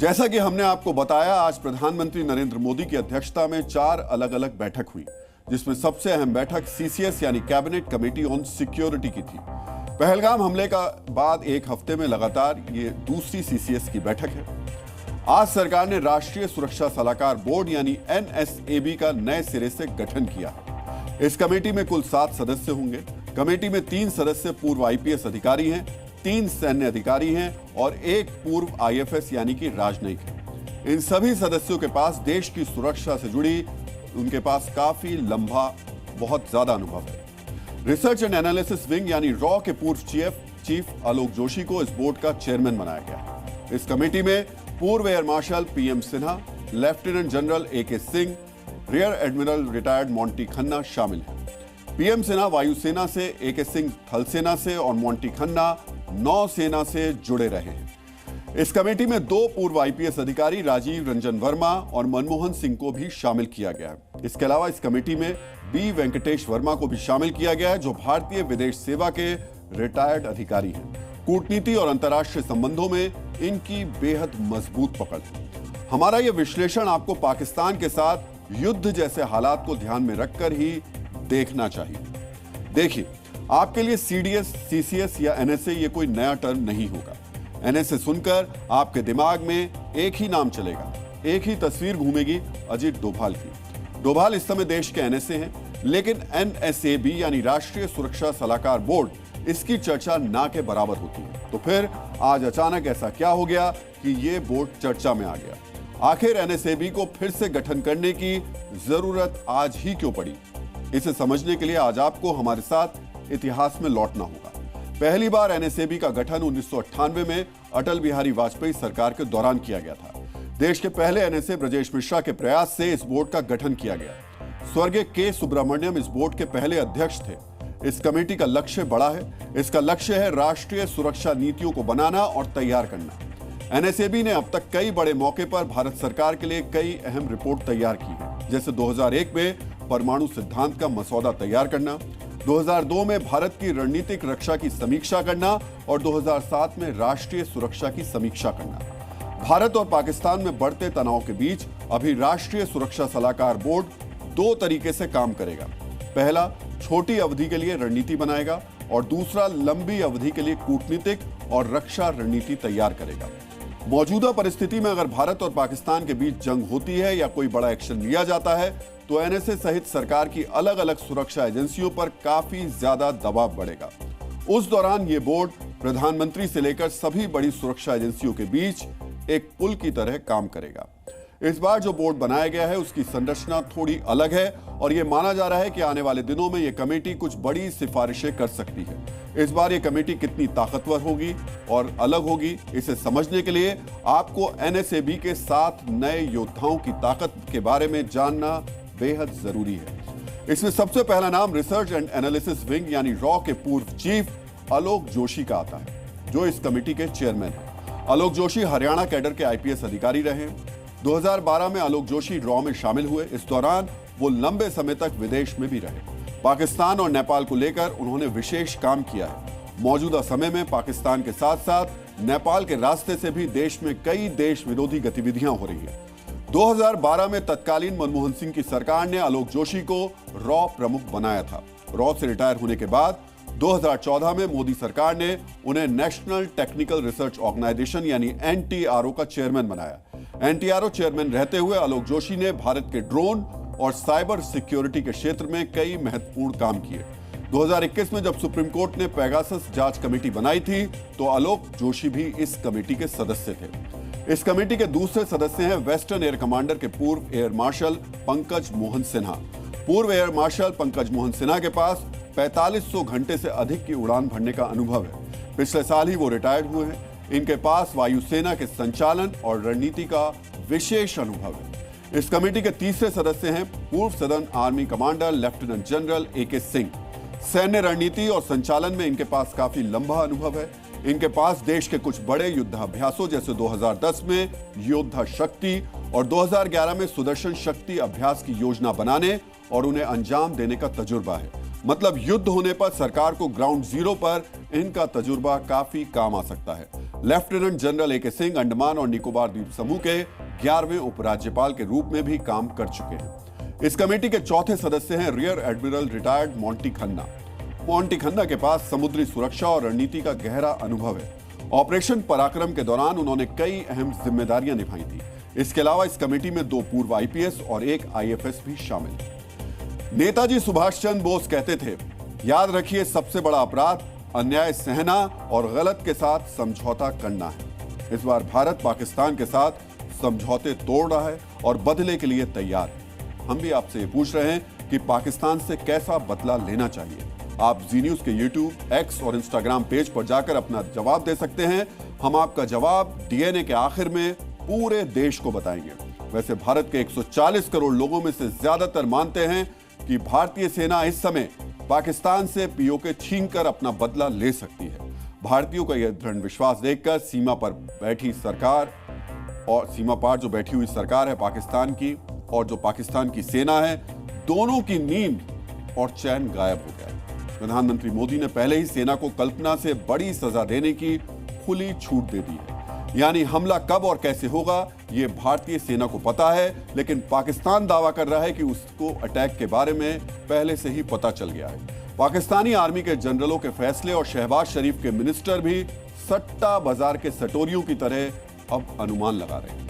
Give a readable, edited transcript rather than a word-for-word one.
जैसा कि हमने आपको बताया, आज प्रधानमंत्री नरेंद्र मोदी की अध्यक्षता में 4 अलग अलग बैठक हुई, जिसमें सबसे अहम बैठक सीसीएस यानी कैबिनेट कमेटी ऑन सिक्योरिटी की थी। पहलगाम हमले का बाद एक हफ्ते में लगातार ये दूसरी सीसीएस की बैठक है। आज सरकार ने राष्ट्रीय सुरक्षा सलाहकार बोर्ड यानी एनएसएबी का नए सिरे से गठन किया। इस कमेटी में कुल 7 सदस्य होंगे। कमेटी में 3 सदस्य पूर्व आईपीएस अधिकारी हैं, 3 सैन्य अधिकारी हैं और 1 पूर्व आईएफएस यानी कि राजनयिक है। इन सभी सदस्यों के पास देश की सुरक्षा से जुड़ी उनके पास काफी लंबा, बहुत ज्यादा अनुभव है। रिसर्च एंड एनालिसिस विंग यानी रॉ के पूर्व चीफ आलोक जोशी को इस बोर्ड का चेयरमैन बनाया गया। इस कमेटी में पूर्व air marshal P M Sinha, lieutenant general A K Singh, rear admiral retired Monty Khanna शामिल हैं। पीएम सिन्हा वायुसेना से, एके सिंह थल सेना से और मोंटी खन्ना नौसेना से जुड़े रहे हैं। इस कमेटी में 2 पूर्व आईपीएस अधिकारी राजीव रंजन वर्मा और मनमोहन सिंह को भी शामिल किया गया है। इसके अलावा इस कमेटी में बी वेंकटेश वर्मा को भी शामिल किया गया है, जो भारतीय विदेश सेवा के रिटायर्ड अधिकारी हैं। कूटनीति और अंतर्राष्ट्रीय संबंधों में इनकी बेहद मजबूत पकड़ है। हमारा यह विश्लेषण आपको पाकिस्तान के साथ युद्ध जैसे हालात को ध्यान में रखकर ही देखना चाहिए। देखिए, आपके लिए सीडीएस, सीसीएस या एनएसए ये कोई नया टर्म नहीं होगा। एनएसए सुनकर आपके दिमाग में एक ही नाम चलेगा, एक ही तस्वीर घूमेगी, अजीत डोभाल की। डोभाल इस समय देश के एनएसए हैं, लेकिन एनएसएबी यानी राष्ट्रीय सुरक्षा सलाहकार बोर्ड, इसकी चर्चा ना के बराबर होती है। तो फिर आज अचानक ऐसा क्या हो गया कि ये बोर्ड चर्चा में आ गया? आखिर एनएसएबी को फिर से गठन करने की जरूरत आज ही क्यों पड़ी? इसे समझने के लिए आज आपको हमारे साथ इतिहास में लौटना होगा। पहली बार एनएसएबी का गठन 1998 में अटल बिहारी वाजपेयी सरकार के दौरान किया गया था। देश के पहले एनएसए ब्रजेश मिश्रा के प्रयास से इस बोर्ड का गठन किया गया। स्वर्गीय के सुब्रमण्यम इस बोर्ड के पहले अध्यक्ष थे। इस कमेटी का लक्ष्य बड़ा है। इसका लक्ष्य है राष्ट्रीय सुरक्षा नीतियों को बनाना और तैयार करना। एनएसएबी ने अब तक कई बड़े मौके पर भारत सरकार के लिए कई अहम रिपोर्ट तैयार की है, जैसे 2001 में परमाणु सिद्धांत का मसौदा तैयार करना, 2002 में भारत की रणनीतिक रक्षा की समीक्षा करना और 2007 में राष्ट्रीय सुरक्षा की समीक्षा करना। भारत और पाकिस्तान में बढ़ते तनाव के बीच अभी राष्ट्रीय सुरक्षा सलाहकार बोर्ड 2 तरीके से काम करेगा। पहला, छोटी अवधि के लिए रणनीति बनाएगा और दूसरा, लंबी अवधि के लिए कूटनीतिक और रक्षा रणनीति तैयार करेगा। मौजूदा परिस्थिति में अगर भारत और पाकिस्तान के बीच जंग होती है या कोई बड़ा एक्शन लिया जाता है, तो एनएसए सहित सरकार की अलग अलग सुरक्षा एजेंसियों पर काफी ज्यादा दबाव बढ़ेगा। उस दौरान ये बोर्ड प्रधानमंत्री से लेकर सभी बड़ी सुरक्षा एजेंसियों के बीच एक पुल की तरह काम करेगा। इस बार जो बोर्ड बनाया गया है, उसकी संरचना थोड़ी अलग है और यह माना जा रहा है कि आने वाले दिनों में यह कमेटी कुछ बड़ी सिफारिशें कर सकती है। इस बार यह कमेटी कितनी ताकतवर होगी और अलग होगी, इसे समझने के लिए आपको एनएसएबी के 7 नए योद्धाओं की ताकत के बारे में जानना बेहद जरूरी है। इसमें सबसे पहला नाम रिसर्च एंड एनालिसिस विंग यानी रॉ के पूर्व चीफ आलोक जोशी का आता है, जो इस कमेटी के चेयरमैन हैं। आलोक जोशी हरियाणा कैडर के आईपीएस अधिकारी रहे। 2012 में आलोक जोशी रॉ में शामिल हुए। इस दौरान वो लंबे समय तक विदेश में भी रहे। पाकिस्तान और नेपाल को लेकर उन्होंने विशेष काम किया है। मौजूदा समय में पाकिस्तान के साथ साथ नेपाल के रास्ते से भी देश में कई देश विरोधी गतिविधियां हो रही हैं। 2012 में तत्कालीन मनमोहन सिंह की सरकार ने आलोक जोशी को रॉ प्रमुख बनाया था। रॉ से रिटायर होने के बाद 2014 में मोदी सरकार ने उन्हें नेशनल टेक्निकल रिसर्च ऑर्गेनाइजेशन यानी एनटीआरओ का चेयरमैन बनाया। एनटीआरओ चेयरमैन रहते हुए आलोक जोशी ने भारत के ड्रोन और साइबर सिक्योरिटी के क्षेत्र में कई महत्वपूर्ण काम किए। 2021 में जब सुप्रीम कोर्ट ने पेगासस जांच कमेटी बनाई थी, तो आलोक जोशी भी इस कमेटी के सदस्य थे। इस कमेटी के दूसरे सदस्य हैं वेस्टर्न एयर कमांडर के पूर्व एयर मार्शल पंकज मोहन सिन्हा। पूर्व एयर मार्शल पंकज मोहन सिन्हा के पास 4500 घंटे से अधिक की उड़ान भरने का अनुभव है। पिछले साल ही वो रिटायर्ड हुए हैं। इनके पास वायुसेना के संचालन और रणनीति का विशेष अनुभव है। इस कमेटी के तीसरे सदस्य हैं पूर्व southern army commander lieutenant general A K Singh. सैन्य रणनीति और संचालन में इनके पास काफी लंबा अनुभव है। इनके पास देश के कुछ बड़े युद्धाभ्यासों जैसे 2010 में योद्धा शक्ति और 2011 में सुदर्शन शक्ति अभ्यास की योजना बनाने और उन्हें अंजाम देने का तजुर्बा है। मतलब युद्ध होने पर सरकार को ग्राउंड जीरो पर इनका तजुर्बा काफी काम आ सकता है। लेफ्टिनेंट जनरल ए के सिंह अंडमान और निकोबार द्वीप समूह के 11वें उपराज्यपाल के रूप में भी काम कर चुके हैं। इस कमेटी के चौथे सदस्य हैं rear admiral retired Monty Khanna. Monty Khanna के पास समुद्री सुरक्षा और रणनीति का गहरा अनुभव है। ऑपरेशन पराक्रम के दौरान उन्होंने कई अहम जिम्मेदारियां निभाई थी। इसके अलावा इस कमेटी में 2 पूर्व आईपीएस और 1 आईएफएस भी शामिल है। नेताजी सुभाष चंद्र बोस कहते थे, याद रखिए सबसे बड़ा अपराध अन्याय सहना और गलत के साथ समझौता करना है। इस बार भारत पाकिस्तान के साथ समझौते तोड़ रहा है और बदले के लिए तैयार है। हम भी आपसे ये पूछ रहे हैं कि पाकिस्तान से कैसा बदला लेना चाहिए। आप जी न्यूज के यूट्यूब, एक्स और इंस्टाग्राम पेज पर जाकर अपना जवाब दे सकते हैं। हम आपका जवाब डीएनए के आखिर में पूरे देश को बताएंगे। वैसे भारत के 140 करोड़ लोगों में से ज्यादातर मानते हैं कि भारतीय सेना इस समय पाकिस्तान से पीओके छीनकर अपना बदला ले सकती है। भारतीयों का यह दृढ़ विश्वास देखकर सीमा पर बैठी सरकार और सीमा पार जो बैठी हुई सरकार है पाकिस्तान की और जो पाकिस्तान की सेना है, दोनों की नींद और चैन गायब हो गया है। प्रधानमंत्री मोदी ने पहले ही सेना को कल्पना से बड़ी सजा देने की खुली छूट दे दी है। यानी हमला कब और कैसे होगा ये भारतीय सेना को पता है, लेकिन पाकिस्तान दावा कर रहा है कि उसको अटैक के बारे में पहले से ही पता चल गया है। पाकिस्तानी आर्मी के जनरलों के फैसले और शहबाज शरीफ के मिनिस्टर भी सट्टा बाजार के सटोरियों की तरह अब अनुमान लगा रहे हैं।